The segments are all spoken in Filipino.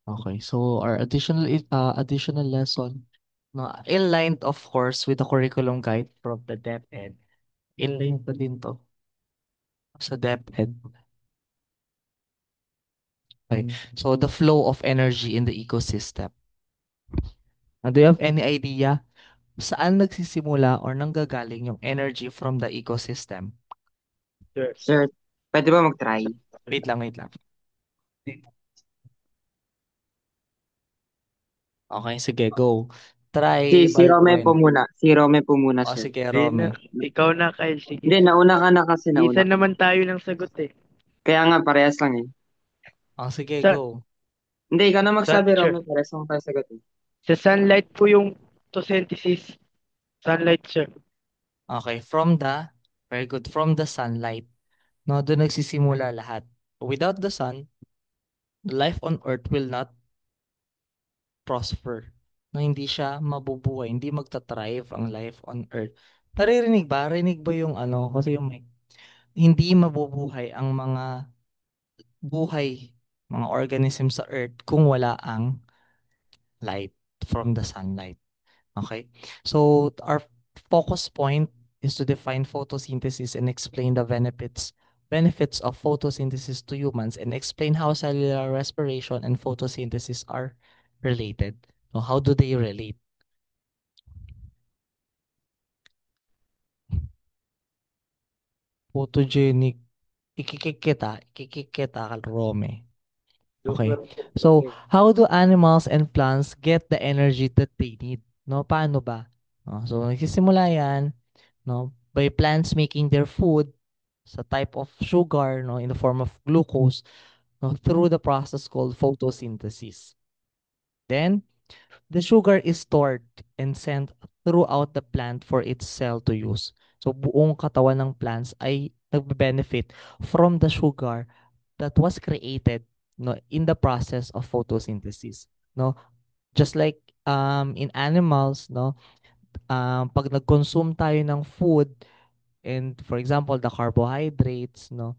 Okay, so our additional lesson, no, aligned of course with the curriculum guide from the DepEd. Inline pa din 'to sa DepEd. Okay, so the flow of energy in the ecosystem. Do you have any idea saan nagsisimula or nanggagaling yung energy from the ecosystem? Sure. Sir, pwede ba mag-try? Wait lang, wait lang. Okay, sige, go. Si, Try, si Rome po Baldwin. muna. Si Rome po muna, O, sir. sige, Hindi na. Rome. Ikaw na, Kyle. Sige. Hindi, nauna ka na kasi nauna Isa ka. naman tayo ng sagot eh. Kaya nga, parehas lang eh. O, sige, Sa, go. Hindi, ikaw na magsabi, sure. Rome. Parehas lang tayo sagot eh. Sa sunlight po yung photosynthesis. Sunlight, sir. Okay, very good, from the sunlight. No, doon nagsisimula lahat. Without the sun, life on Earth will not prosper. No, hindi siya mabubuhay, hindi magta-thrive ang life on Earth. Naririnig ba? Rinig ba yung ano? Kasi yung mic. Hindi mabubuhay ang mga buhay, mga organism sa Earth kung wala ang light from the sunlight. Okay? So our focus point is to define photosynthesis and explain the benefits of photosynthesis to humans and explain how cellular respiration and photosynthesis are related. So how do they relate? Photogenic, ikikik kita, Rome. Okay. Super. So, how do animals and plants get the energy that they need? No, paano ba? No, so, nagsisimula yan, no, by plants making their food sa type of sugar, no, in the form of glucose, no, through the process called photosynthesis. Then, the sugar is stored and sent throughout the plant for its cell to use. So, buong katawan ng plants ay nagbe-benefit from the sugar that was created, no, in the process of photosynthesis, no, just like in animals, no, pag nag-consume tayo ng food, and for example the carbohydrates, no,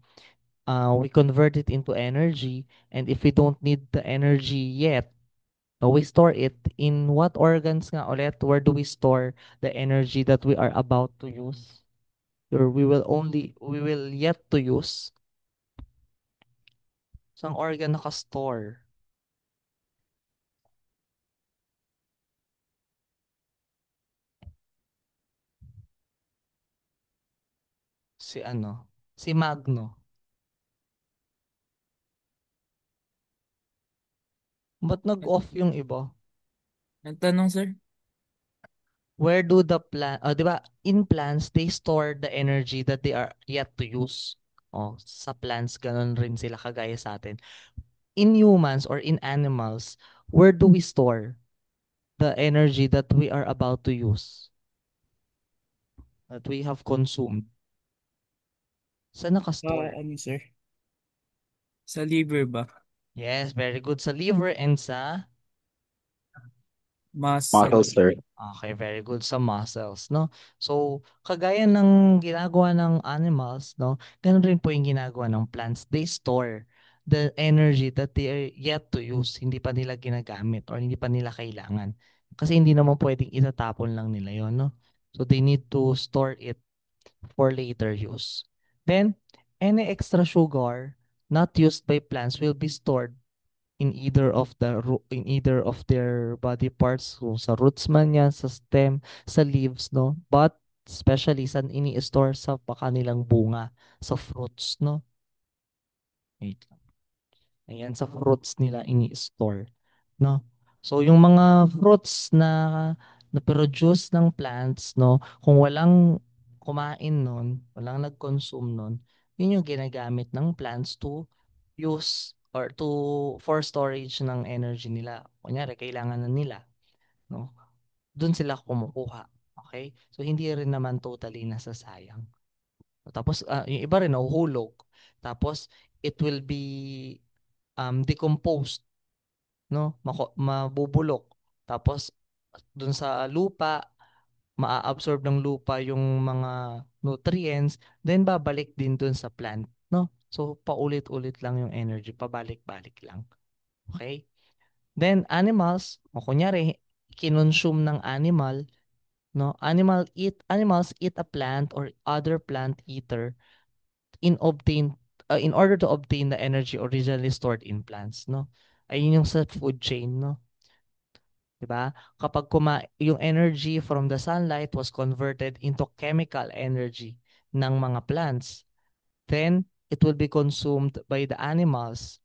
we convert it into energy, and if we don't need the energy yet, no, we store it in what organs nga ulit? Where do we store the energy that we are about to use, or we will yet to use? Sa organ naka-store? Si ano, si Magno. Ba't nag-off yung iba? Nagtanong, sir? Where do the plant, di ba, in plants, they store the energy that they are yet to use. Oh, sa plants, ganun rin sila kagaya sa atin. In humans or in animals, where do we store the energy that we are about to use? That we have consumed? Saan naka-store? Ano, sir? Sa liver ba? Yes, very good. Sa liver and sa Muscle. Muscles, sir. okay, very good sa muscles, no? So, kagaya ng ginagawa ng animals, no? Ganun rin po yung ginagawa ng plants. They store the energy that they are yet to use. Hindi pa nila ginagamit or hindi pa nila kailangan. Kasi hindi naman pwedeng itatapon lang nila yon, no? So, they need to store it for later use. Then, any extra sugar not used by plants will be stored in either of their body parts, so sa roots man yan, sa stem, sa leaves, no, but especially sa ini-store sa kanilang bunga, sa fruits, no. Wait lang. Ayan, sa fruits nila ini-store, no. So yung mga fruits na produce ng plants, no, kung walang kumain nun, walang nag-consume nun, yun yung ginagamit ng plants to use or for storage ng energy nila. Kunyari, kailangan na nila, no? Doon sila kumukuha. Okay? So, hindi rin naman totally nasasayang. Tapos, yung iba rin, nahuhulog. Tapos, it will be decomposed, no? Mabubulok. Tapos, doon sa lupa, maa-absorb ng lupa yung mga nutrients, then babalik din dun sa plant, no? So, paulit-ulit lang yung energy, pabalik-balik lang. Okay? Then animals, o kunyari, kinonsume ng animal, no? Animals eat a plant or other plant eater in order to obtain the energy originally stored in plants, no? Ayun yung sa food chain, no? 'Di ba? Kapag yung energy from the sunlight was converted into chemical energy ng mga plants, then it will be consumed by the animals.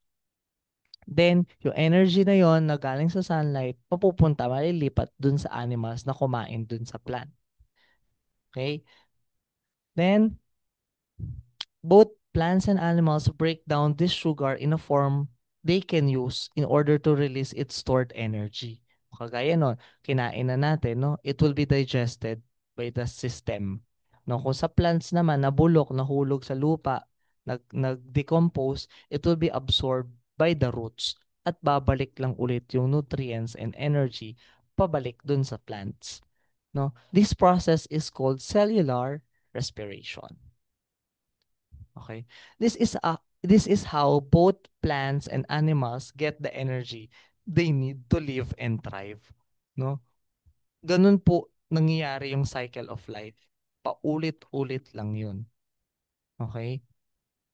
Then, yung energy na yon na galing sa sunlight, malilipat dun sa animals na kumain dun sa plant. Okay? Then, both plants and animals break down this sugar in a form they can use in order to release its stored energy. Kagaya nun, kinain na natin, no? It will be digested by the system. No, kung sa plants naman, nabulok, nahulog sa lupa, nag-decompose, it will be absorbed by the roots at babalik lang ulit yung nutrients and energy pabalik dun sa plants. No? This process is called cellular respiration. Okay? This is how both plants and animals get the energy they need to live and thrive, no? Ganun po nangyayari yung cycle of life. Paulit-ulit lang 'yun. Okay?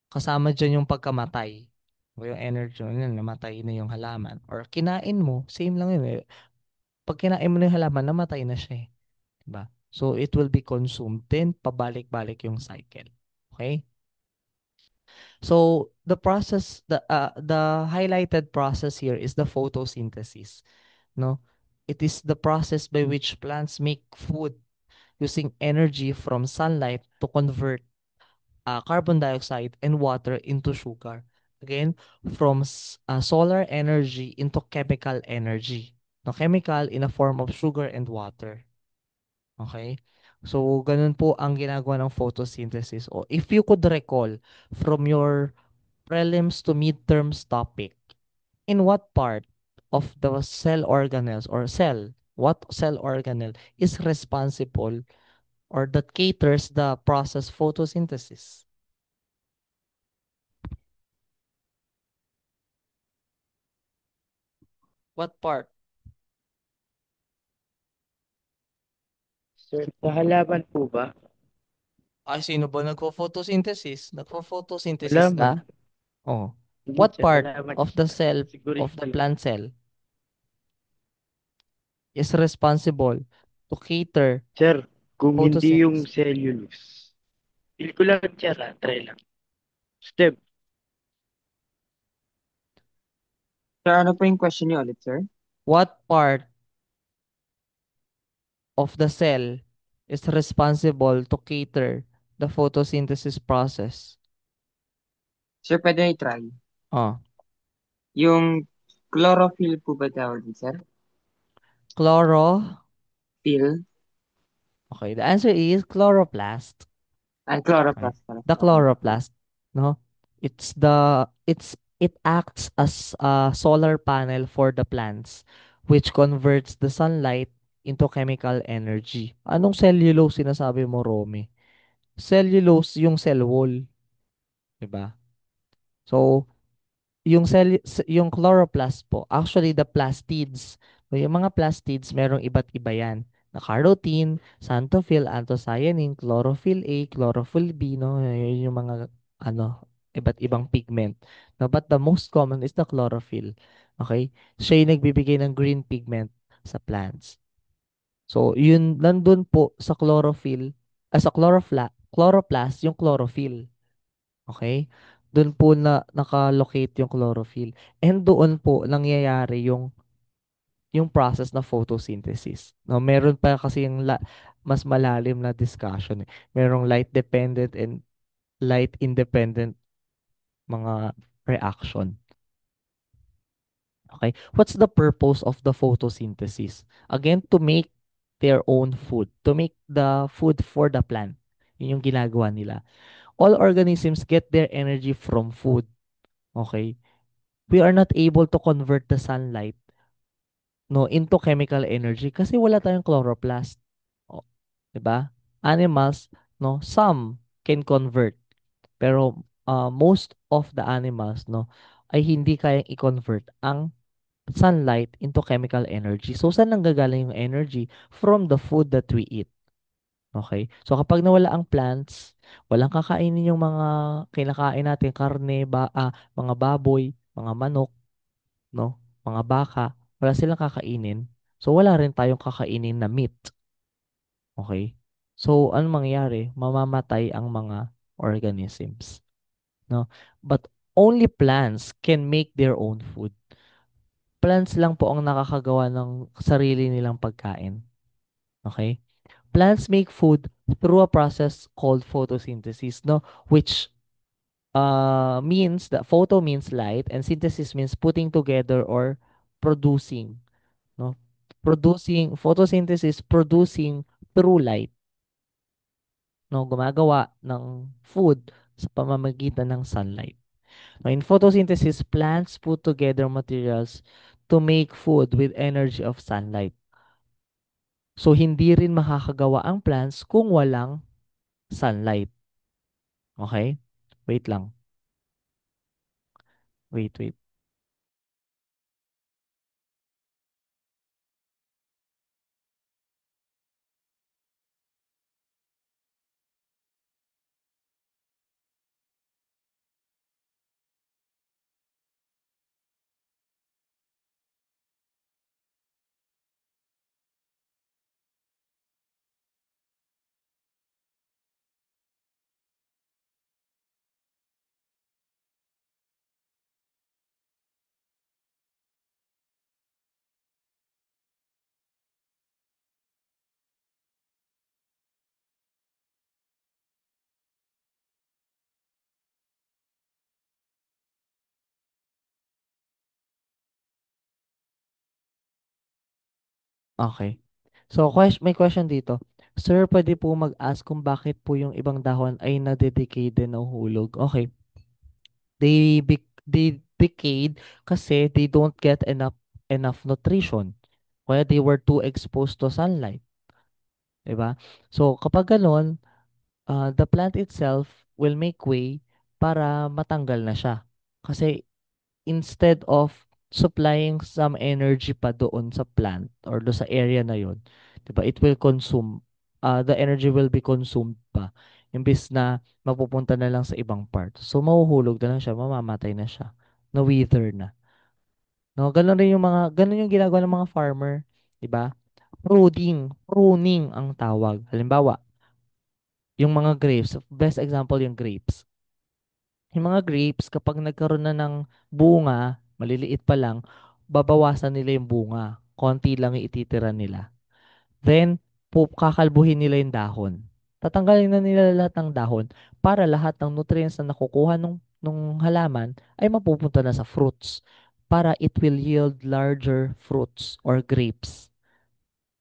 Kasama diyan yung pagkamatay. O yung energy, yun, namatay na yung halaman. Or kinain mo, same lang yun eh. Pag kinain mo na yung halaman, namatay na siya eh. Diba? So, it will be consumed. Then, pabalik-balik yung cycle. Okay? So the highlighted process here is the photosynthesis. No, it is the process by which plants make food using energy from sunlight to convert carbon dioxide and water into sugar. Again, from solar energy into chemical energy. No, chemical in a form of sugar and water. Okay? So, ganun po ang ginagawa ng photosynthesis. O, if you could recall from your prelims to midterms topic, in what part of the cell organelles or what cell organelle is responsible or that caters the process photosynthesis? What part? Sir, sa halaman po ba? Ay, sino ba nagpo-photosynthesis? Nagpo-photosynthesis ka? Halaman. Oh. Hindi, What sir. part Halaman. of the cell, Siguro of isa the lang. plant cell is responsible to cater Sir, kung hindi yung photosynthesis? cellulose. Feel ko lang, sir. Try lang. Step. Sir, ano po yung question niyo ulit, sir? What part of the cell is responsible to cater the photosynthesis process? Sir, pwede i-try. Oh, Yung chlorophyll po ba tawag din, sir? chloro. Pill? Okay, the answer is chloroplast. Ay, Okay, chloroplast pala. the Okay. chloroplast. No, it acts as a solar panel for the plants, which converts the sunlight into chemical energy. Anong cellulose sinasabi mo, Romy? Cellulose yung cell wall, 'di ba? So, yung chloroplast po, actually the plastids. So, yung mga plastids, merong iba't iba yan. Na carotene, xanthophyll, anthocyanin, chlorophyll A, chlorophyll B, no? Yun yung mga, ano, iba't ibang pigment. No, but the most common is the chlorophyll. Okay? Siya yung nagbibigay ng green pigment sa plants. So, yun, nandun po sa chlorophyll, sa chloroplast, yung chlorophyll. Okay? Doon po na naka-locate yung chlorophyll. And doon po nangyayari yung process na photosynthesis. No, meron pa kasi yung mas malalim na discussion. Eh. Merong light dependent and light independent mga reaction. Okay? What's the purpose of the photosynthesis? Again, to make their own food, to make the food for the plant. Yun yung ginagawa nila. All organisms get their energy from food. Okay? We are not able to convert the sunlight no into chemical energy kasi wala tayong chloroplast. O, 'di ba? Animals, no, some can convert pero most of the animals no ay hindi kayang i-convert ang sunlight into chemical energy. So, saan nanggagaling yung energy? From the food that we eat. Okay? So, kapag nawala ang plants, walang kakainin yung mga kinakain natin, karne, mga baboy, mga manok, no? Mga baka, wala silang kakainin. So, wala rin tayong kakainin na meat. Okay? So, ano mangyayari? Mamamatay ang mga organisms. No? But only plants can make their own food. Plants lang po ang nakakagawa ng sarili nilang pagkain. Okay? Plants make food through a process called photosynthesis, no? Which means that photo means light and synthesis means putting together or producing, no? Producing, photosynthesis, producing through light, no? Gumagawa ng food sa pamamagitan ng sunlight. Now, in photosynthesis, plants put together materials to make food with energy of sunlight. So, hindi rin makakagawa ang plants kung walang sunlight. Okay? Wait lang. Wait. Okay. So, may question dito. Sir, pwede po mag-ask kung bakit po yung ibang dahon ay nade-decade na nahuhulog? Okay. They decayed kasi they don't get enough nutrition. Kaya they were too exposed to sunlight. 'Di ba? So, kapag gano'n, the plant itself will make way para matanggal na siya. Kasi instead of supplying some energy pa doon sa plant or doon sa area na yon, 'di ba? It will consume, the energy will be consumed pa imbis na mapupunta na lang sa ibang part. So mahuhulog na lang siya, mamamatay na siya, na wither na. No, ganun yung ginagawa ng mga farmer, 'di ba? Pruning ang tawag. Halimbawa, yung mga grapes, best example yung grapes. Yung mga grapes, kapag nagkaroon na ng bunga, maliliit pa lang, babawasan nila yung bunga. Konti lang yung ititira nila. Then, kakalbuhin nila yung dahon. Tatanggalin na nila lahat ng dahon para lahat ng nutrients na nakukuha nung halaman ay mapupunta na sa fruits para it will yield larger fruits or grapes.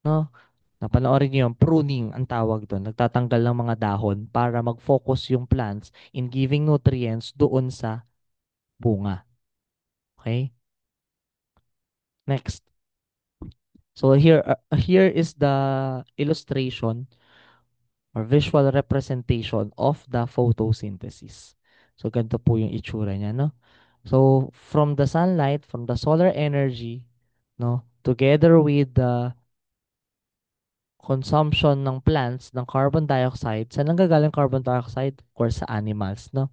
No? Napanoorin niyo yung pruning ang tawag doon. Nagtatanggal ng mga dahon para mag-focus yung plants in giving nutrients doon sa bunga. Okay? Next. So here is the illustration or visual representation of the photosynthesis. So ganito po yung itsura niya, no? So from the sunlight, from the solar energy, no, together with the consumption ng plants ng carbon dioxide, saan nanggagaling carbon dioxide? Of course, sa animals, no?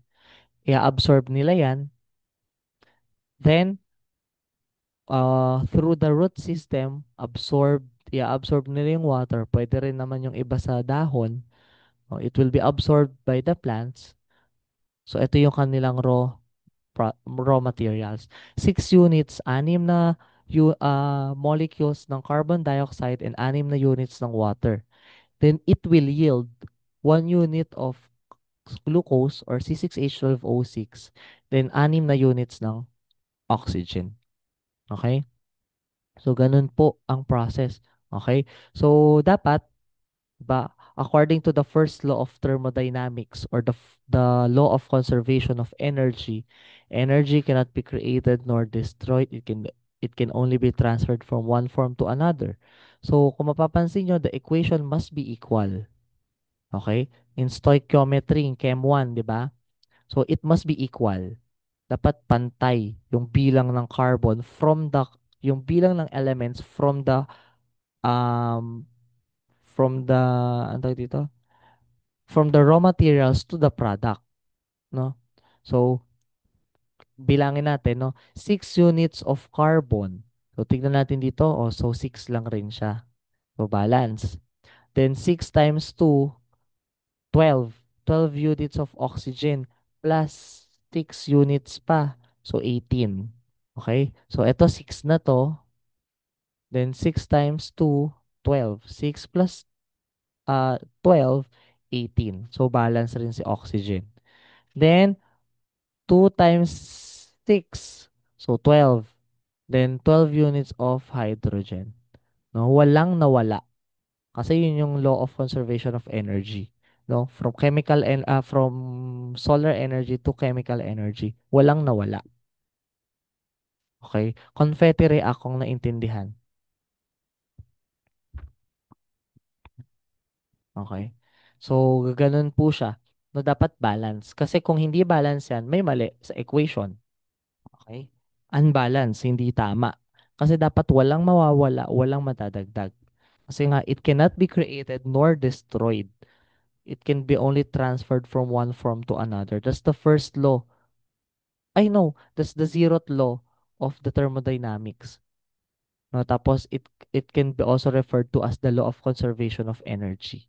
I-absorb nila yan. Then, through the root system, i-absorb nila yung water. Pwede rin naman yung iba sa dahon. Oh, it will be absorbed by the plants. So, ito yung kanilang raw materials. 6 units, 6 molecules ng carbon dioxide and 6 units ng water. Then, it will yield 1 unit of glucose or C6H12O6. Then, 6 units ng oxygen. Okay? So, ganun po ang process. Okay? So, dapat, ba, according to the first law of thermodynamics or the law of conservation of energy, energy cannot be created nor destroyed. It can only be transferred from one form to another. So, kung mapapansin nyo, the equation must be equal. Okay? In stoichiometry, in Chem 1, di ba? So, it must be equal. Dapat pantay yung bilang ng carbon from yung bilang ng elements um from the ano tawag dito? From the raw materials to the product, no? So, bilangin natin, no? 6 units of carbon. So, tignan natin dito, oh, so 6 lang rin siya. So, balance. Then, 6 times 2, 12. 12 units of oxygen plus 6 units pa. So, 18. Okay? So, eto 6 na to. Then, 6 times 2, 12. 6 plus 12, 18. So, balance rin si oxygen. Then, 2 times 6. So, 12. Then, 12 units of hydrogen. No, walang nawala. Kasi yun yung law of conservation of energy. No, from solar energy to chemical energy, walang nawala. Okay? Confetti ray akong naintindihan. Okay? So, ganun po siya. No, dapat balance. Kasi kung hindi balance yan, may mali sa equation. Okay? Unbalance, hindi tama. Kasi dapat walang mawawala, walang matadagdag. Kasi nga, it cannot be created nor destroyed. It can be only transferred from one form to another. That's the first law. I know, that's the zeroth law of the thermodynamics. No, tapos it can be also referred to as the law of conservation of energy.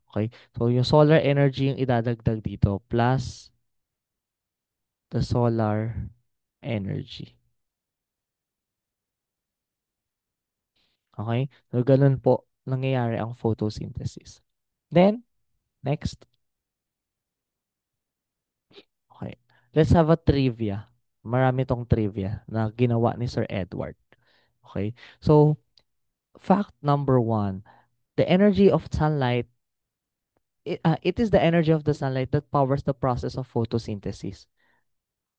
Okay? So yung solar energy yung idadagdag dito plus the solar energy. Okay? So ganun po nangyayari ang photosynthesis. Then, next. Okay. Let's have a trivia. Marami tong trivia na ginawa ni Sir Edward. Okay? So, fact number 1. The energy of sunlight, it is the energy of the sunlight that powers the process of photosynthesis.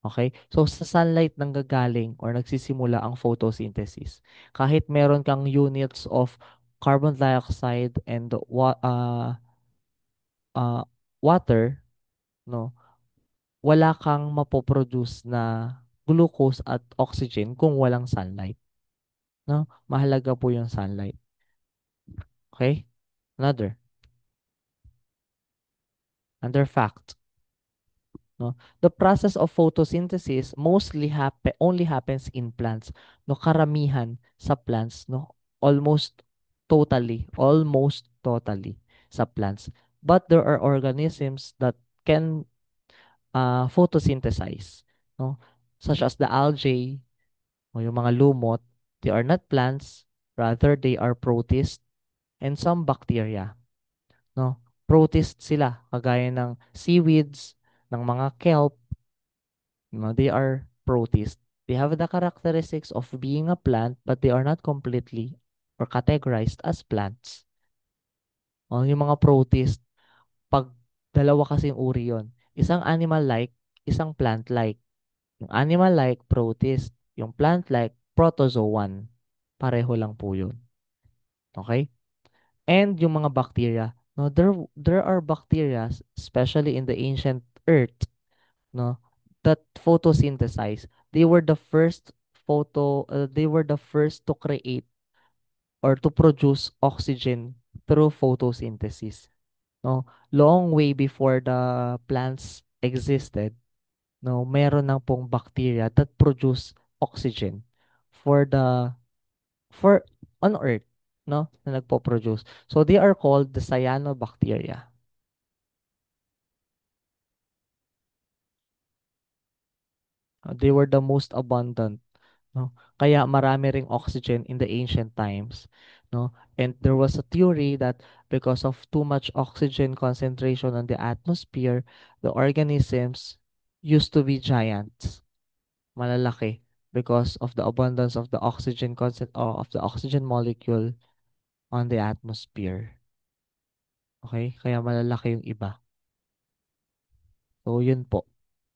Okay? So, sa sunlight nanggagaling or nagsisimula ang photosynthesis. Kahit meron kang units of carbon dioxide and uh, water, no? Wala kang mapoproduce na glucose at oxygen kung walang sunlight. No? Mahalaga po yung sunlight. Okay? Another fact. No? The process of photosynthesis only happens in plants. No, karamihan sa plants, no, almost totally sa plants. But there are organisms that can photosynthesize, no, such as the algae o yung mga lumot. They are not plants, rather they are protists and some bacteria, no. Protists sila, kagaya ng seaweeds, ng mga kelp. No, they are protists. They have the characteristics of being a plant, but they are not completely or categorized as plants. O, yung mga protist, pag dalawa kasing uri yon. Isang animal-like, isang plant-like. Yung animal-like, protist. Yung plant-like, protozoan. Pareho lang po yun. Okay? And yung mga bacteria. No, there are bacteria, especially in the ancient earth, no, that photosynthesize. They were the first to create or to produce oxygen through photosynthesis. No, long way before the plants existed, no, meron na pong bacteria that produce oxygen for the for on earth, no, na nagpo-produce. So they are called the cyanobacteria. They were the most abundant, no? Kaya marami ring oxygen in the ancient times, no? And there was a theory that because of too much oxygen concentration on the atmosphere, the organisms used to be giants, malalaki, because of the abundance of the of the oxygen molecule on the atmosphere. Okay? Kaya malalaki yung iba. So, yun po.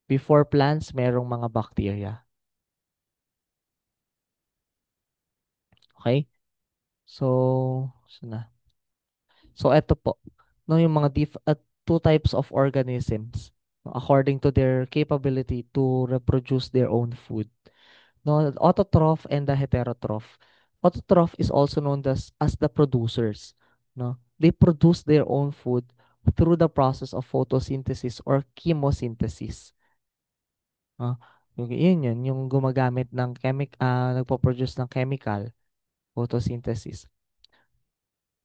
Before plants, merong mga bacteria. Okay? So na. So, eto po. No, yung mga two types of organisms, no, according to their capability to reproduce their own food. No, the autotroph and the heterotroph. Autotroph is also known as the producers. No, they produce their own food through the process of photosynthesis or chemosynthesis. No, yun, yung gumagamit ng nagpo-produce ng chemical photosynthesis.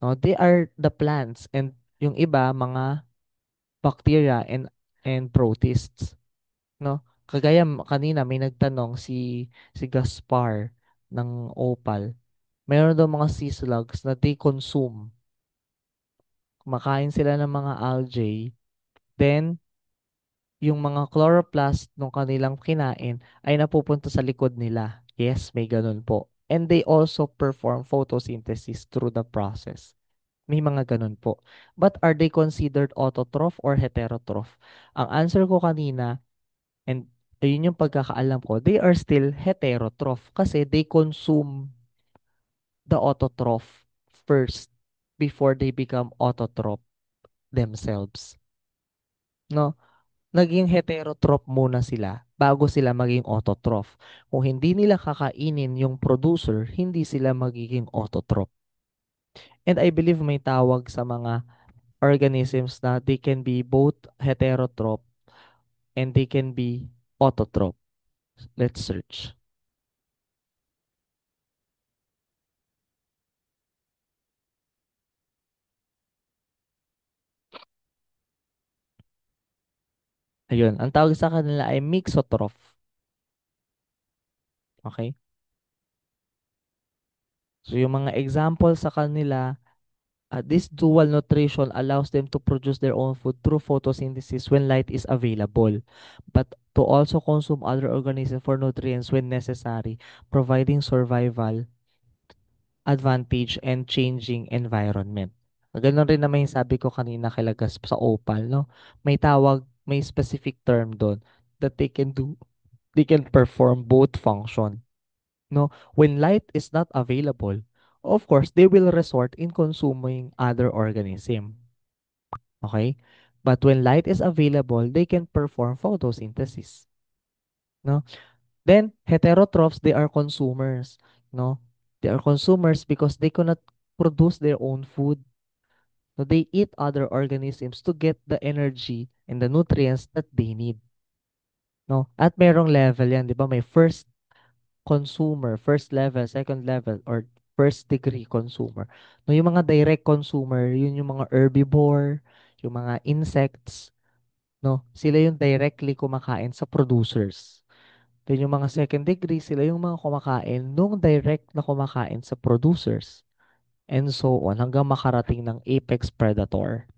No, they are the plants and yung iba mga bacteria and protists. No? Kagaya kanina may nagtanong si Gaspar ng Opal. Meron daw mga sea slugs na they consume. Kumakain sila ng mga algae. Then, yung mga chloroplast ng kanilang kinain ay napupunta sa likod nila. Yes, may ganun po. And they also perform photosynthesis through the process. May mga ganun po. But are they considered autotroph or heterotroph? Ang answer ko kanina, and ayun yung pagkakaalam ko, they are still heterotroph kasi they consume the autotroph first before they become autotroph themselves. No? Naging heterotroph muna sila bago sila maging autotroph. Kung hindi nila kakainin yung producer, hindi sila magiging autotroph. And I believe may tawag sa mga organisms na they can be both heterotroph and they can be autotroph. Let's search. Ayun, ang tawag sa kanila ay mixotroph. Okay? So, yung mga example sa kanila, this dual nutrition allows them to produce their own food through photosynthesis when light is available, but to also consume other organisms for nutrients when necessary, providing survival advantage and changing environment. Ganun rin naman yung sabi ko kanina kay Lagas sa Opal, no? May tawag, may specific term doon that they can perform both function. No, when light is not available, of course, they will resort in consuming other organism. Okay? But when light is available, they can perform photosynthesis. No? Then, heterotrophs, they are consumers. No? They are consumers because they cannot produce their own food. So, they eat other organisms to get the energy and the nutrients that they need. No? At merong level yan, di ba? May first consumer, first level, second level, or first degree consumer. No, yung mga direct consumer, yun yung mga herbivore, yung mga insects, no? Sila yung directly kumakain sa producers. Then yung mga second degree, sila yung mga kumakain nung direct na kumakain sa producers. And so on, hanggang makarating ng apex predator.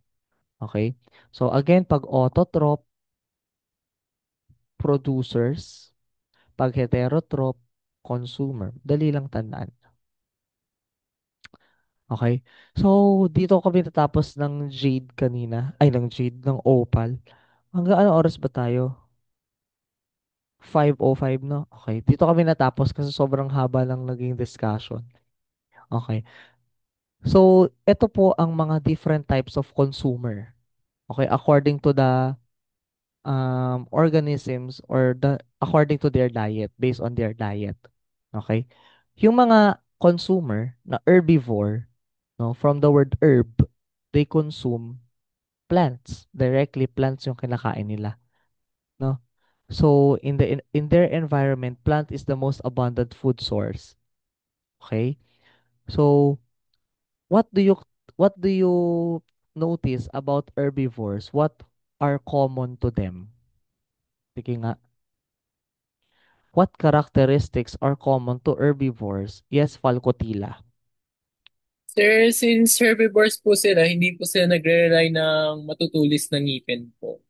Okay? So again, pag autotroph, producers, pag heterotroph, consumer. Dali lang tandaan. Okay. So, dito kami natapos ng Jade kanina. Ay, ng Jade, ng Opal. Hanggang anong oras ba tayo? 5:05 no? Okay. Dito kami natapos kasi sobrang haba lang naging discussion. Okay. So, ito po ang mga different types of consumer. Okay. According to the organisms or according to their diet, based on their diet. Okay. Yung mga consumer na herbivore, no, from the word herb, they consume plants. Directly plants yung kinakain nila, no? So in their environment, plant is the most abundant food source. Okay? So what do you what do you notice about herbivores? What are common to them? Sige nga. What characteristics are common to herbivores? Yes, Falcotila. Sir, since herbivores po sila, hindi po sila nagre-rely ng matutulis na ngipin po.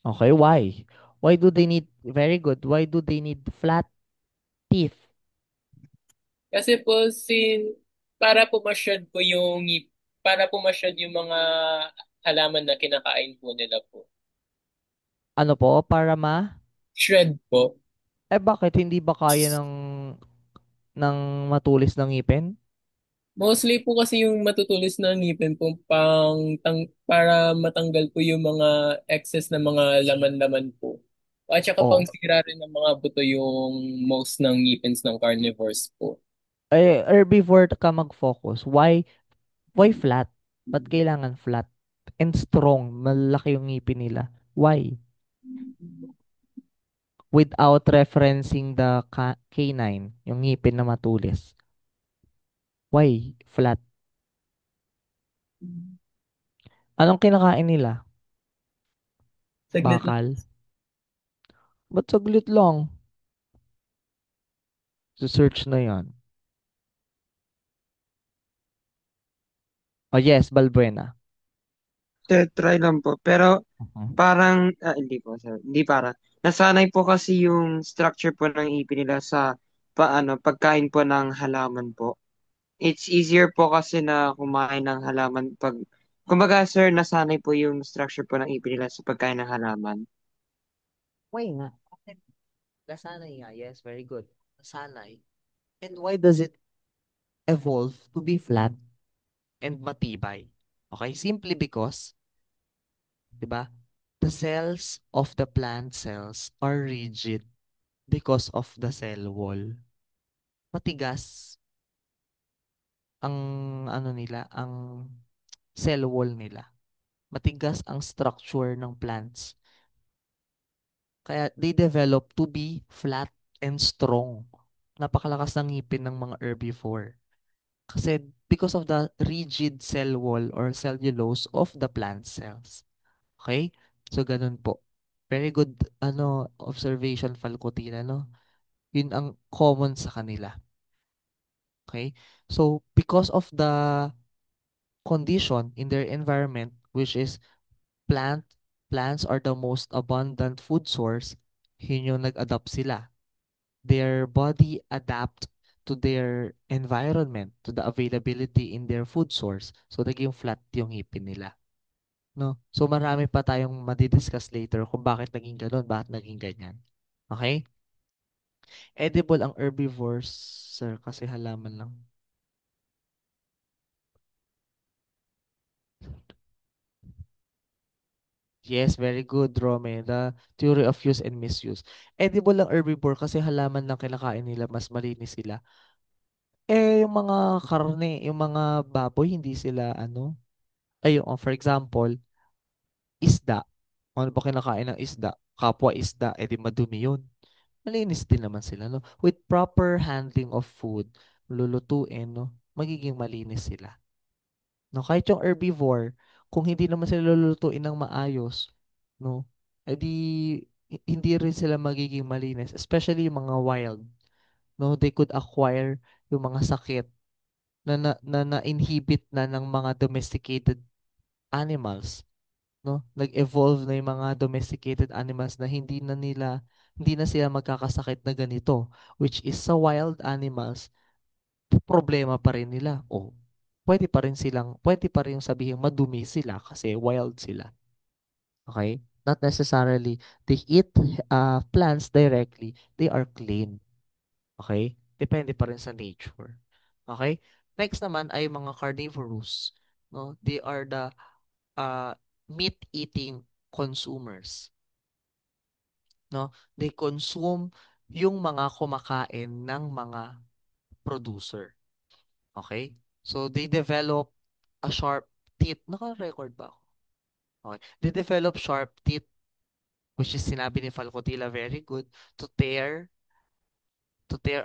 Okay, why? Why do they need, very good, why do they need flat teeth? Kasi po, para pumasyad po para pumasyad yung mga halaman na kinakain po nila po. Ano po, para Shred po. bakit hindi ba kaya ng matulis ng ngipin? Mostly po kasi yung matutulis na ngipin po para matanggal po yung mga excess na mga laman-laman po. At saka Oh, pangsira rin ng mga buto yung most ng ngipins ng carnivores po. herbivore ka mag-focus. Why flat? Ba't kailangan flat? And strong, malaki yung ngipin nila. Why? Without referencing the canine, yung ngipin na matulis. Why flat? Anong kinakain nila? Saglit lang. Bakal? Ba't saglit lang? Search na yan. Oh yes, Balbuena. Try lang po. Pero Mhm. parang, hindi po, sir. Hindi parang. Nasanay po kasi yung structure po ng ipin nila sa pagkain po ng halaman po. It's easier po kasi na kumain ng halaman pag, kumbaga sir, nasanay po yung structure po ng ipin nila sa pagkain ng halaman. Why nga? Bakit? Nasanay nga. Yes, very good. Nasanay. And why does it evolve to be flat and matibay? Okay, simply because, di ba? The cells of the plant cells are rigid because of the cell wall. Matigas ang ano nila, ang cell wall nila. Matigas ang structure ng plants. Kaya they develop to be flat and strong. Napakalakas ng ngipin ng mga herbivore. Kasi because of the rigid cell wall or cellulose of the plant cells. Okay? So ganun po. Very good observation, Falcotina, no? Yun ang common sa kanila. Okay? So because of the condition in their environment, which is plant plants are the most abundant food source, yun yung nag-adapt sila. Their body adapt to their environment, to the availability in their food source. So naging flat yung ngipin nila. No? So marami pa tayong madidiscuss later kung bakit naging ganun, bakit naging ganyan. Okay? Edible ang herbivores, sir, kasi halaman lang. Yes, very good, Rome. The theory of use and misuse. Edible ang herbivore kasi halaman lang kinakain nila, mas malinis sila. Yung mga karne, yung mga baboy, hindi sila for example, isda. Ano ba kinakain ng isda? Kapwa isda, di madumi yun. Malinis din naman sila, no? With proper handling of food, lulutuin, no? Magiging malinis sila. No, kahit yung herbivore, kung hindi naman sila lulutuin ng maayos, no, edi hindi rin sila magiging malinis, especially yung mga wild, no, they could acquire yung mga sakit na inhibit na ng mga domesticated animals, no? Nag-evolve na yung mga domesticated animals na hindi na sila magkakasakit na ganito, which is sa wild animals problema pa rin nila. O, pwede pa rin sabihin madumi sila kasi wild sila. Okay? Not necessarily they eat plants directly, they are clean. Okay? Depende pa rin sa nature. Okay? Next naman ay mga carnivorous. No? They are the uh, meat-eating consumers. No? They consume yung mga kumakain ng mga producer. Okay? So, they develop a sharp teeth. Naka-record ba ako? Okay. They develop sharp teeth, which is sinabi ni Falcotilla, very good, to tear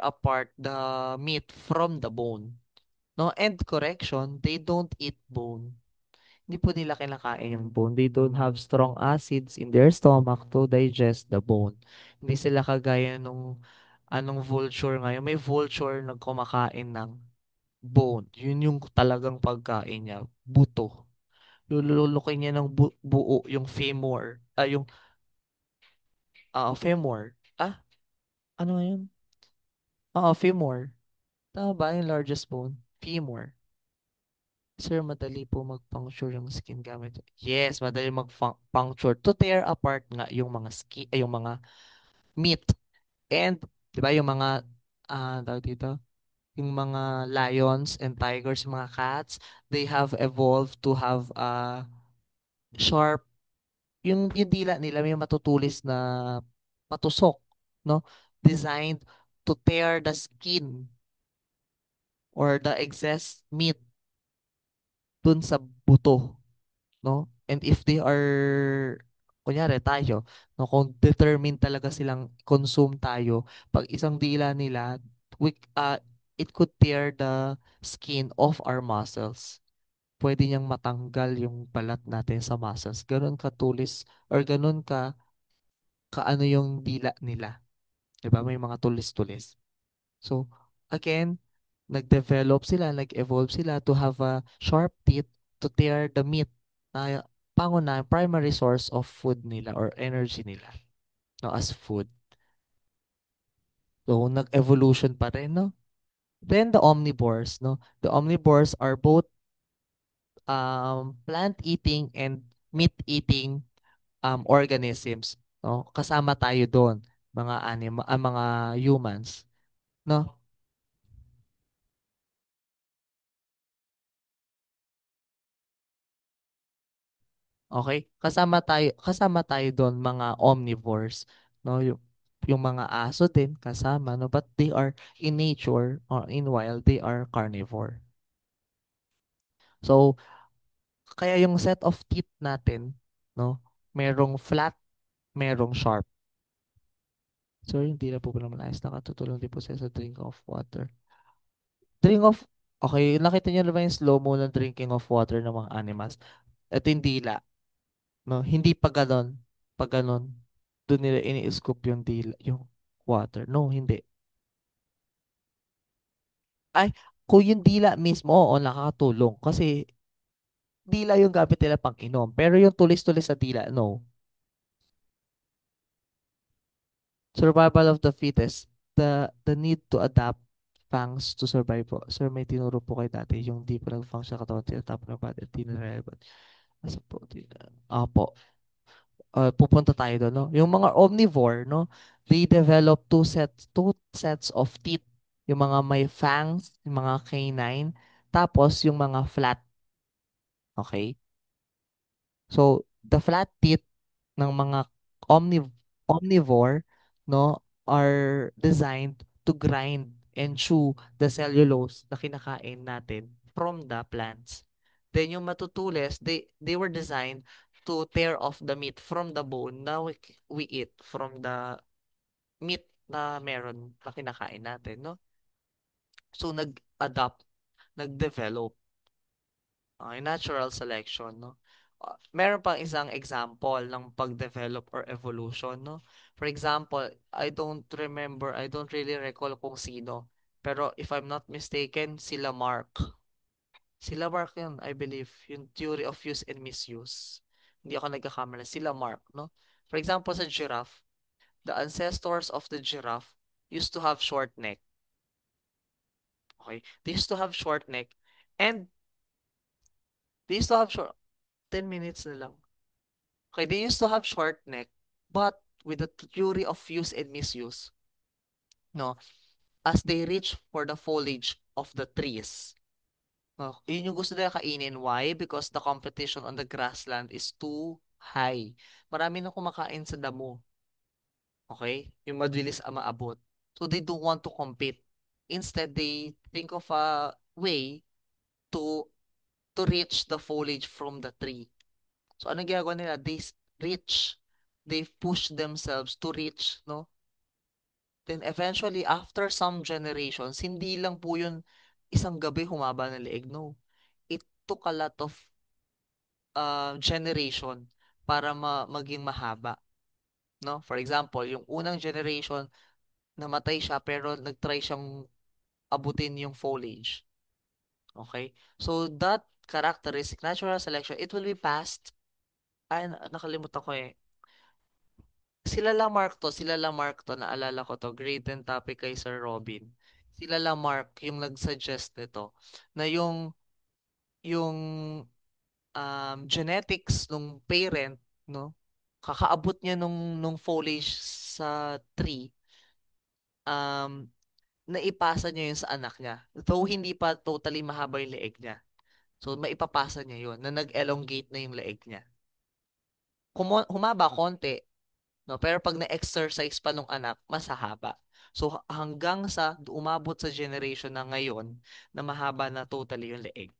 apart the meat from the bone. No, and correction, they don't eat bone. Hindi po nila kinakain yung bone. They don't have strong acids in their stomach to digest the bone. Hindi sila kagaya nung anong vulture ngayon. May vulture na kumakain ng bone. Yun yung talagang pagkain niya. Buto. Lululukin niya ng buo yung femur. Yung femur. Ano nga yun? Femur. Tama ba yung largest bone? Femur. Sir, madali po mag-puncture yung skin gamit. Yes, madali mag-puncture to tear apart nga yung mga skin, yung mga meat. And, di ba, yung mga, tawag dito, yung mga lions and tigers, yung mga cats, they have evolved to have sharp, yung dila nila may matutulis na patusok, no? Designed to tear the skin or the excess meat dun sa buto, no? And if they are, kunyari tayo, no, kung determined talaga silang consume tayo, pag isang dila nila, we, it could tear the skin of our muscles. Pwede niyang matanggal yung balat natin sa muscles. Ganun katulis or ganun kaano yung dila nila. 'Di ba? May mga tulis-tulis. So, again, nag-develop sila, nag-evolve sila to have a sharp teeth to tear the meat na pangunahing primary source of food nila or energy nila, no, as food. So, nag-evolution pa rin, no? Then the omnivores, no? The omnivores are both plant-eating and meat-eating organisms, no? Kasama tayo doon, mga humans, no? Okay? Kasama tayo doon mga omnivores, no? Yung mga aso din kasama, no? But they are in nature or in wild, they are carnivore. So, kaya yung set of teeth natin, no? Merong flat, merong sharp. Sorry, hindi na po naman ayos. Nakatutulong din po sa drink of water. Drink of, okay, nakita niyo na ba yung slow-mo ng drinking of water ng mga animals? Ito yung dila, no? Hindi pa ganon. Pag ganon, doon nila ini-scoop yung dila, yung water. No, hindi. Ay, kung yung dila mismo, oo, nakakatulong. Kasi dila yung gamit nila pang inom. Pero yung tulis-tulis sa dila, no. Survival of the fittest. The need to adapt fangs to survive po. Sir, may tinuro po kayo dati yung di pa nag-function sa katawan, tinatapon ng body at di na relevant. Asa po, Opo. Pupunta tayo doon, no? Yung mga omnivore, no? They develop two sets of teeth. Yung mga may fangs, yung mga canine, tapos yung mga flat, okay? So, the flat teeth ng mga omnivore, no, are designed to grind and chew the cellulose na kinakain natin from the plants. Then yung matutulis, they were designed to tear off the meat from the bone na we eat from the meat na meron na kinakain natin, no? So nag-adapt, nag-develop. Okay, natural selection, no? Meron pang isang example ng pag-develop or evolution, no? For example, I don't really recall kung sino. Pero if I'm not mistaken, sila Mark. Sila Mark yun, I believe. Yung theory of use and misuse. Hindi ako nagkakamala. Sila Mark, no? For example, sa giraffe, the ancestors of the giraffe used to have short neck. Okay? They used to have short neck. And they used to have short... 10 minutes na lang. Okay, they used to have short neck, but with the theory of use and misuse, no, as they reach for the foliage of the trees, no, yun yung gusto nila kainin. Why? Because the competition on the grassland is too high. Marami na kumakain sa damo. Okay? Yung mabilis maabot. So they don't want to compete. Instead, they think of a way to reach the foliage from the tree. So ano ginagawa nila? Reach. They push themselves to reach, no? Then eventually, after some generations, hindi lang po yun isang gabi humaba ng leeg, no? It took a lot of generation para maging mahaba, no? For example, yung unang generation, namatay siya pero nagtry siyang abutin yung foliage. Okay? So that characteristic, natural selection, it will be passed. Ay, nakalimutan ko eh. Sila Lamarck to, naalala ko to, grade 10 topic kay Sir Robin. Sila Lamarck yung nag-suggest nito na yung genetics nung parent, no, kakaabot niya nung foliage sa tree, um, naipasa niya yun sa anak niya. Though hindi pa totally mahaba yung leeg niya. So, maipapasa niya yun, na nag-elongate na yung leeg niya. Humaba konti, no? Pero 'pag na-exercise pa nung anak, mas hahaba. So, hanggang sa umabot sa generation na ngayon na mahaba na totally yung leeg,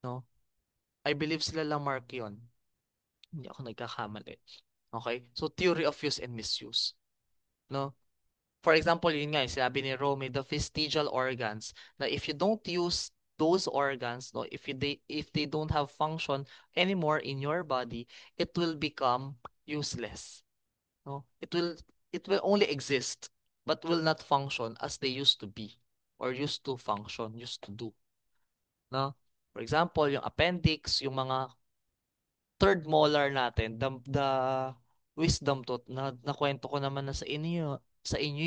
no? I believe sila Lamarck yun, hindi ako nagkakamali. Okay? So, theory of use and misuse, no? For example, yun nga, sinabi ni Romy, the vestigial organs, na if you don't use those organs, no, if they don't have function anymore in your body, it will become useless. No? It will only exist, but will not function as they used to be, or used to function, used to do. No? For example, yung appendix, yung mga third molar natin, the wisdom tooth na nakwento ko naman na sa inyo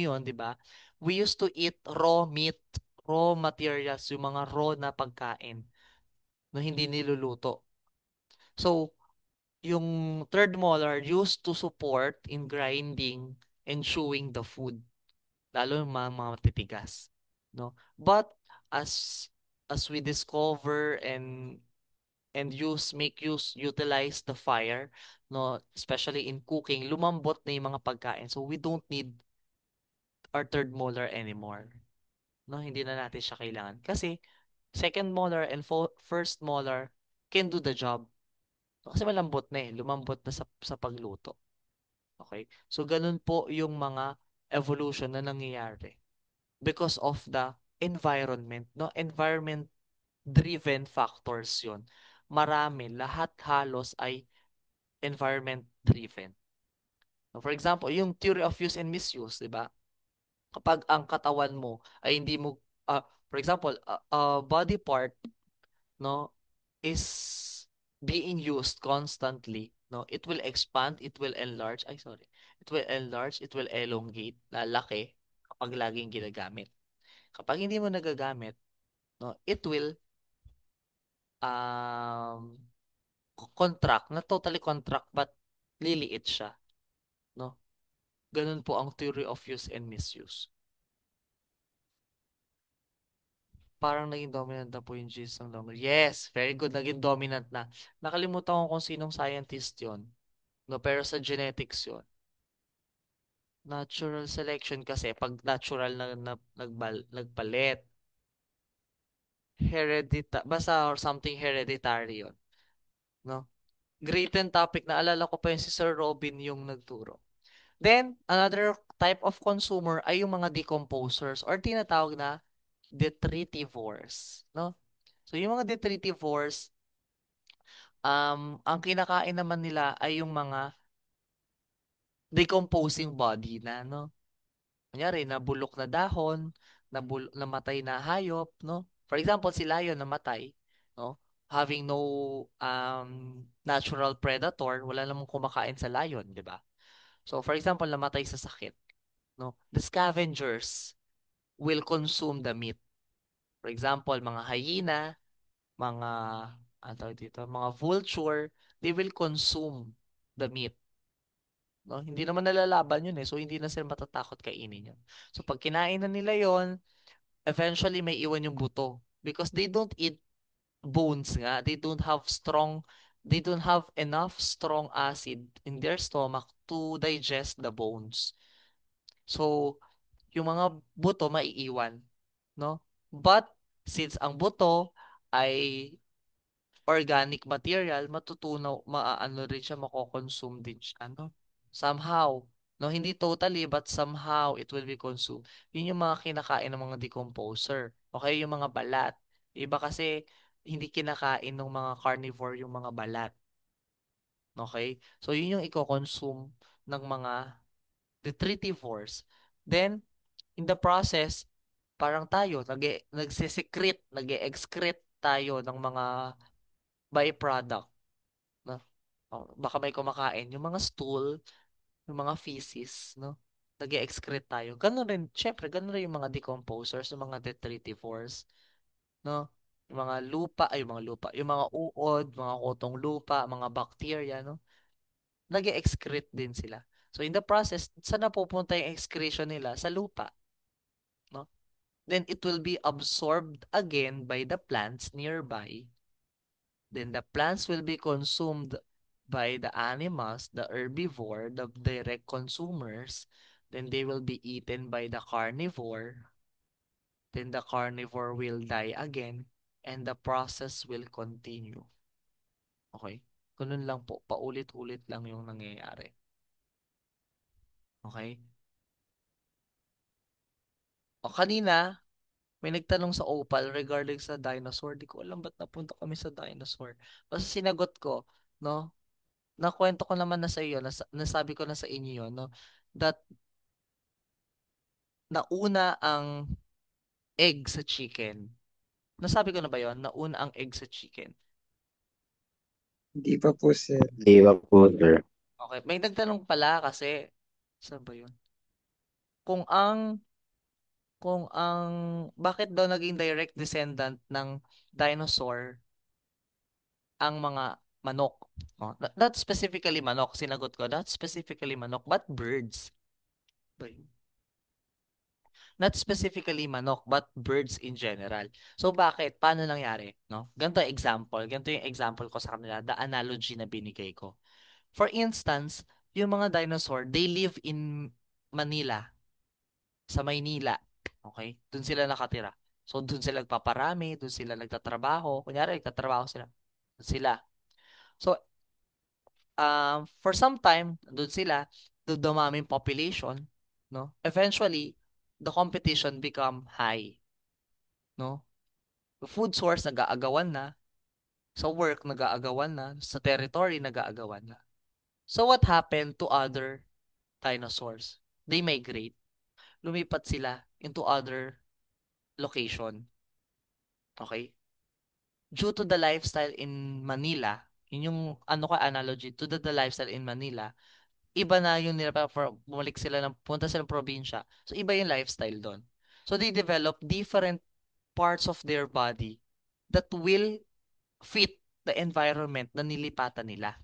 yon, 'di ba? We used to eat raw meat, raw materials, yung mga raw na pagkain na hindi niluluto. So, yung third molar used to support in grinding and chewing the food, lalo yung mga matitigas, no? But as as we discover and utilize the fire, no, especially in cooking, lumambot na yung mga pagkain. So we don't need our third molar anymore. No, hindi na natin siya kailangan. Kasi second molar and first molar can do the job. Kasi malambot na eh, lumambot na sa pagluto. Okay? So ganun po yung mga evolution na nangyayari because of the environment, no? Environment driven factors 'yon. Marami, lahat halos ay environment driven. For example, yung theory of use and misuse, 'di ba? Kapag ang katawan mo ay hindi mo for example, a body part, no, is being used constantly, no, it will expand, it will enlarge, ay sorry. It will enlarge, it will elongate, lalaki kapag laging ginagamit. Kapag hindi mo nagagamit, no, it will um contract, na totally contract but liliit siya, no? Ganun po ang theory of use and misuse. Parang naging dominant na po yung genes ng longer. Yes, very good. Naging dominant na. Nakalimutan ko kung sinong scientist yon. No, pero sa genetics yon. Natural selection kasi, pag natural na nagpalit. Basta or something hereditary yon. No? Great and topic. Naalala ko pa yung si Sir Robin yung nagturo. Then, another type of consumer ay yung mga decomposers or tinatawag na detritivores, no? So, yung mga detritivores, ang kinakain naman nila ay yung mga decomposing body na, no? Kunyari, nabulok na dahon, namatay na hayop, no? For example, si lion namatay, no? Having no natural predator, wala namang kumakain sa lion, di ba? So, for example, namatay sa sakit, no? The scavengers will consume the meat. For example, mga hyena, mga ano tawag dito, mga vulture, they will consume the meat. No? Hindi naman nalalaban yun eh. So, hindi na sila matatakot kainin yun. So, pag kinain na nila yon, eventually may iwan yung buto. Because they don't eat bones nga. They don't have enough strong acid in their stomach to digest the bones. So, yung mga buto maiiwan, no? But since ang buto ay organic material, matutunaw, maaano rin siya, mako-consume din siya, no? Somehow, no? Hindi totally, but somehow it will be consumed. Yun yung mga kinakain ng mga decomposer. Okay, yung mga balat. Iba kasi hindi kinakain ng mga carnivore yung mga balat. Okay? So, yun yung i-consume ng mga detritivores. Then, in the process, parang tayo, nagsisekret, nag-excrete tayo ng mga byproduct. No? Baka may kumakain. Yung mga stool, yung mga feces, no? Nag-excrete tayo. Ganun rin, syempre, ganun rin yung mga decomposers, yung mga detritivores, no? Yung mga lupa, yung mga uod, mga kutong lupa, mga bacteria, no? Nag-excrete din sila. So, in the process, saan napupunta yung excretion nila? Sa lupa, no? Then, it will be absorbed again by the plants nearby. Then, the plants will be consumed by the animals, the herbivore, the direct consumers, then they will be eaten by the carnivore, then the carnivore will die again, and the process will continue. Okay? Ganun lang po, paulit-ulit lang yung nangyayari. Okay? O kanina, may nagtanong sa Opal regarding sa dinosaur. Di ko alam ba't napunta kami sa dinosaur. Basta sinagot ko, no? Nakwento ko naman na sa iyo, nasabi ko na sa inyo yun, no? That nauna ang egg sa chicken. Nasabi ko na ba yon? Nauna ang egg sa chicken. Hindi pa po, sir. Di ba po, sir? Okay, may nagtanong pala kasi, saan ba yun? Kung ang, bakit daw naging direct descendant ng dinosaur ang mga manok? Oh, not specifically manok, sinagot ko, not specifically manok, but birds. Ba yun? Not specifically manok, but birds in general. So bakit? Paano nangyari? No? Ganito example. Ganito yung example ko sa kanila, the analogy na binigay ko. For instance, yung mga dinosaur, they live in Manila, sa Maynila. Okay? Doon sila nakatira. So doon sila nagpaparami, doon sila nagtatrabaho. Kunyari, nagtatrabaho sila. Doon sila. So, for some time, doon sila, doon dumaming population, no? Eventually, the competition become high, no? Food source nag-aagawan na, sa work nag-aagawan na, sa territory nag-aagawan na. So what happened to other dinosaurs? They migrate. Lumipat sila into other location. Okay? Due to the lifestyle in Manila, yun yung ano ka analogy, to the lifestyle in Manila, iba na yung nila, bumalik sila ng, punta sila ng probinsya. So iba yung lifestyle doon. So they develop different parts of their body that will fit the environment na nilipatan nila.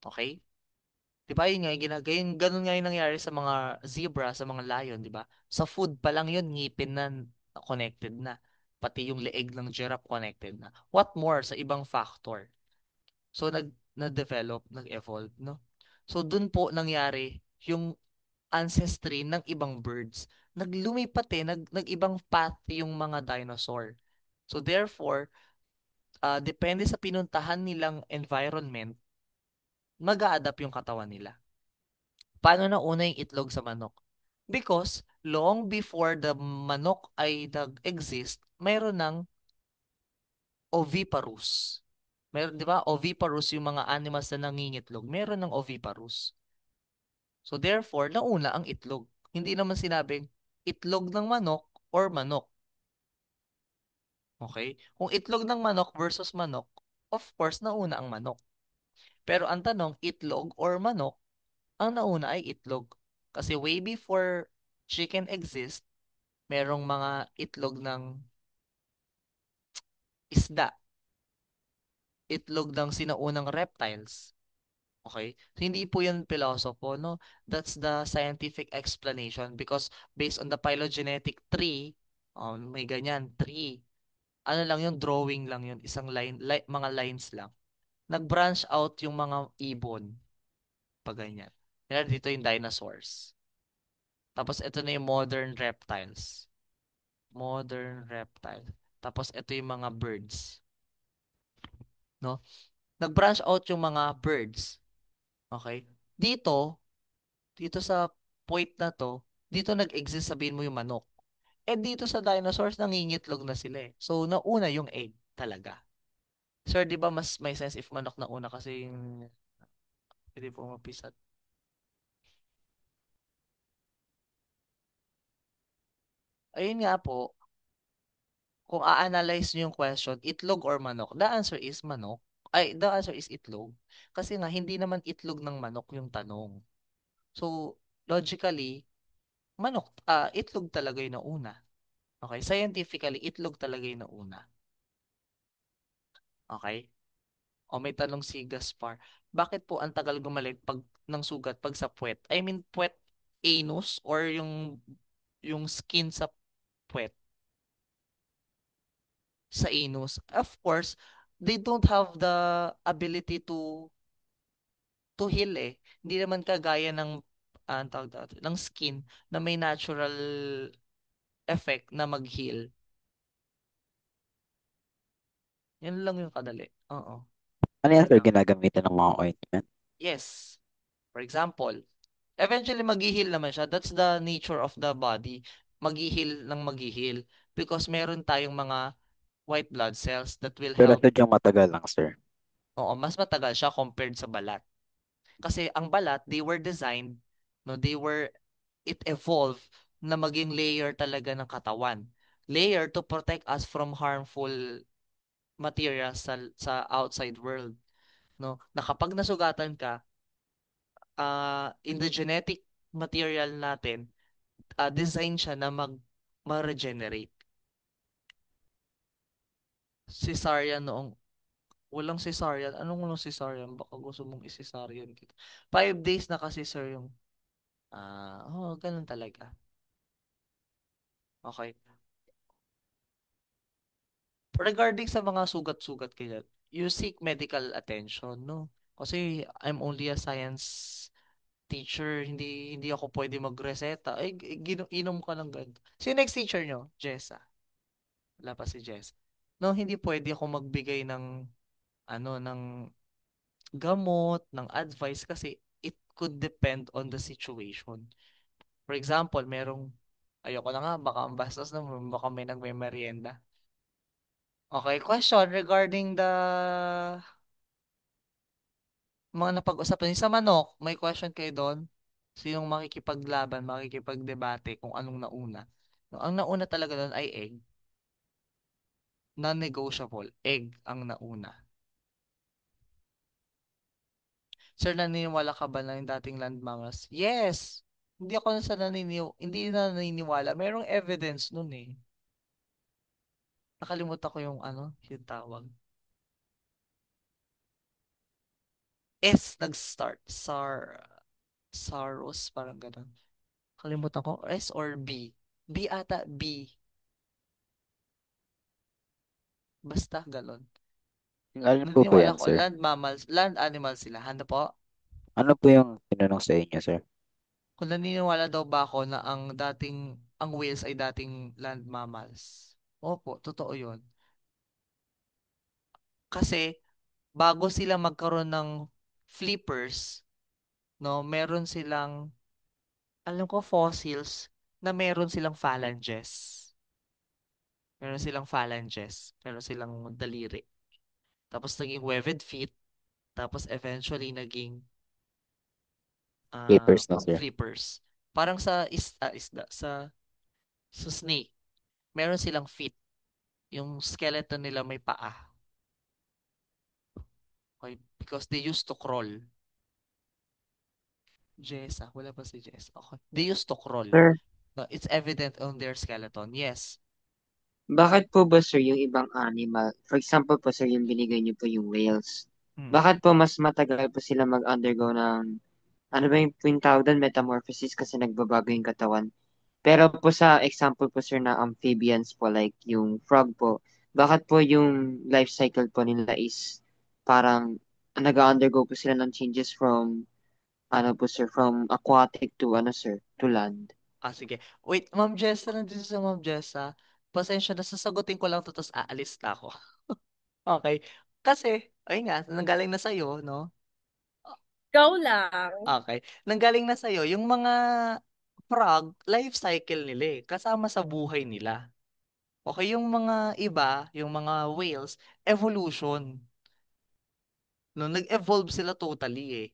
Okay? 'Di ba yun nga yung ganun nga yung nangyari sa mga zebra, sa mga lion, 'di ba? Sa food pa lang yun, ngipin na connected na. Pati yung leeg ng giraffe connected na. What more sa ibang factor? So na-develop, nag-evolve, no? So dun po nangyari yung ancestry ng ibang birds. Naglumipat nag-ibang path yung mga dinosaur. So therefore, depende sa pinuntahan nilang environment, mag-a-adapt yung katawan nila. Paano nauna yung itlog sa manok? Because long before the manok ay nag-exist, mayroon ng oviparous. Meron, di ba? Oviparous yung mga animals na nangingitlog. Meron ng oviparous. So therefore, nauna ang itlog. Hindi naman sinabing itlog ng manok or manok. Okay? Kung itlog ng manok versus manok, of course, nauna ang manok. Pero ang tanong, itlog or manok, ang nauna ay itlog. Kasi way before chicken exist, merong mga itlog ng isda. Itlog ng sinaunang reptiles. Okay? So, hindi po yan philosopho, no? That's the scientific explanation because based on the phylogenetic tree, may ganyan, tree. Ano lang yung drawing lang yun, isang mga lines lang. Nag-branch out yung mga ibon. Pag ganyan. Kaya dito yung dinosaurs. Tapos ito na yung modern reptiles. Modern reptiles. Tapos ito yung mga birds. No? Nag-branch out yung mga birds. Okay? Dito sa point na to, dito nag-exist sabihin mo yung manok. Eh dito sa dinosaurs, nangingitlog na sila eh. So, nauna yung egg talaga. Sir, di ba mas may sense if manok na una kasi yung pwede po mapisat. Ayun nga po, kung a-analyze nyo yung question, itlog or manok, the answer is manok. The answer is itlog. Kasi nga, hindi naman itlog ng manok yung tanong. So, logically, itlog talaga yung nauna. Okay? Scientifically, itlog talaga yung nauna. Okay? O may tanong si Gaspar, bakit po ang tagal gumaling ng sugat pag sa puwet? I mean, puwet anus or yung skin sa puwet? Sa anus. Of course, they don't have the ability to to heal eh. Hindi naman kagaya ng ang tawag dito, ng skin na may natural effect na mag-heal. Yan lang yung kadali. Oo. Ano yan, Yun sir, lang. ginagamitan ng mga ointment? Yes. For example, eventually mag-heal naman siya. That's the nature of the body. Mag-heal ng mag-heal. Because meron tayong mga white blood cells that will Pero help. sadyang matagal lang, sir. Oo, mas matagal siya compared sa balat. Kasi ang balat, they were designed, no, it evolved na maging layer talaga ng katawan. Layer to protect us from harmful materials sa outside world. No? Na kapag nasugatan ka, in the genetic material natin, design siya na ma-regenerate. Cesarean noong, walang cesarean. Anong walang cesarean? Baka gusto mong i-cesarean kita. 5 days na kasi sir yung, ganun talaga. Okay. Regarding sa mga sugat-sugat kaya, you seek medical attention, no? Kasi I'm only a science teacher, hindi ako pwede magreseta. Ay, inom ka ng ganito. Sino next teacher nyo? Jessa. Wala pa si Jess. No, hindi pwede ako magbigay ng ng gamot, ng advice kasi it could depend on the situation. For example, ayoko na nga, baka ang bastos na, baka may nagme-merienda. Okay, question regarding the mga napag-usapan. Sa manok, may question kayo doon? Sinong makikipaglaban, makikipagdebate kung anong nauna? No, ang nauna talaga doon ay egg. Non-negotiable. Egg ang nauna. Sir, naniniwala ka ba na yung dating land mammals? Yes! Hindi na naniniwala. Merong evidence nun eh. Nakalimutan ko yung tawag. Nag-start. Saros, parang ganun. Kalimutan ko. S or B? B ata, B. Basta ganun. Yung alin po ba Naniniwala yan, ko, sir? land animals sila. Ano po? Ano po yung tinanong sa inyo, sir? Kung naniniwala daw ba ako na ang whales ay dating land mammals. Opo, totoo yun. Kasi, bago sila magkaroon ng flippers, no, alam ko fossils, na meron silang phalanges. Meron silang daliri. Tapos naging webbed feet, tapos eventually naging Papers na, sir. flippers. Parang isda, sa snake, meron silang feet. Yung skeleton nila may paa. Okay? Because they used to crawl. Jessa, wala pa si Jess. Okay. They used to crawl. Sir, No, it's evident on their skeleton. Yes. bakit po ba sir yung ibang animal, for example po sir yung binigay niyo po yung whales, Mm. bakit po mas matagal po sila mag-undergo ng, ano ba yung tawag doon, metamorphosis kasi nagbabago yung katawan? Pero po sa example po sir na amphibians po like yung frog po, bakit po yung life cycle po nila is parang nag-undergo po sila ng changes from ano po sir, from aquatic to ano sir, to land? Sige. Wait, Ma'am Jessa, nandito sa Ma'am Jessa. Pasensya na, sasagutin ko lang to, tapos aalis na ako. Okay. Kasi, ayun nga, nanggaling na sa'yo, no? Ikaw lang. Okay. Nanggaling na sa'yo, yung mga frog, life cycle nila eh, kasama sa buhay nila. Okay, yung mga iba, yung mga whales, evolution. No, nag-evolve sila totally eh.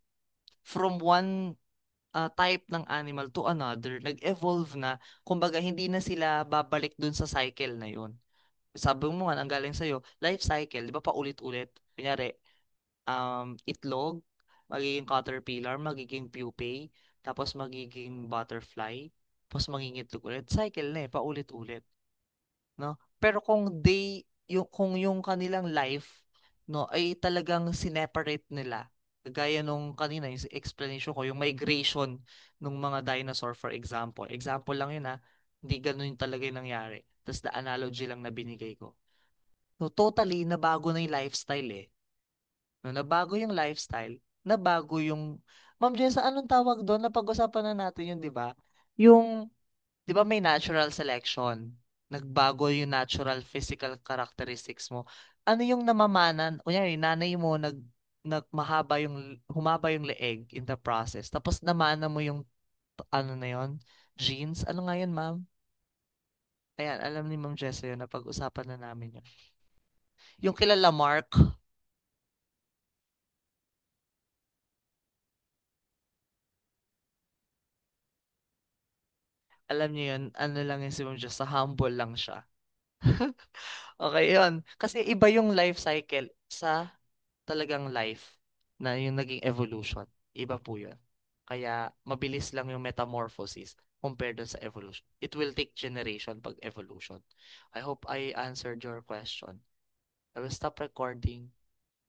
From one type ng animal to another, nag-evolve na. Kumbaga, hindi na sila babalik dun sa cycle na yun. Sabi mo nga, ang galing sa'yo, life cycle, di ba paulit-ulit? Kunyari, itlog, magiging caterpillar, magiging pupae, tapos magiging butterfly, tapos magiging itlog ulit. Cycle na eh, paulit-ulit. No? Pero kung yung kanilang life, no, ay talagang sineparate nila, gaya nung kanina, yung explanation ko, yung migration ng mga dinosaur, for example. Example lang yun hindi ganun talaga yung nangyari. Tapos the analogy lang na binigay ko. No, totally, nabago na yung lifestyle eh. No, nabago yung lifestyle. nabago yung Ma'am Jessa, anong tawag doon? Napag-usapan na natin yun, 'di ba? Yung 'di ba may natural selection? Nagbago yung natural physical characteristics mo. Ano yung namamanan? Kunyari, nanay mo humaba yung leeg in the process. Tapos namana mo yung ano na yun? Genes? Ano nga yun, ma'am? Ayan, alam ni Ma'am Jessa yun. Napag-usapan na namin yun. Yung kilala Mark, alam niyo yun, ano lang yun si Ma'am Jessa, humble lang siya. Okay yun. Kasi iba yung life cycle sa talagang life na yung naging evolution. Iba po yun. Kaya mabilis lang yung metamorphosis compared dun sa evolution. It will take generation pag evolution. I hope I answered your question. I will stop recording.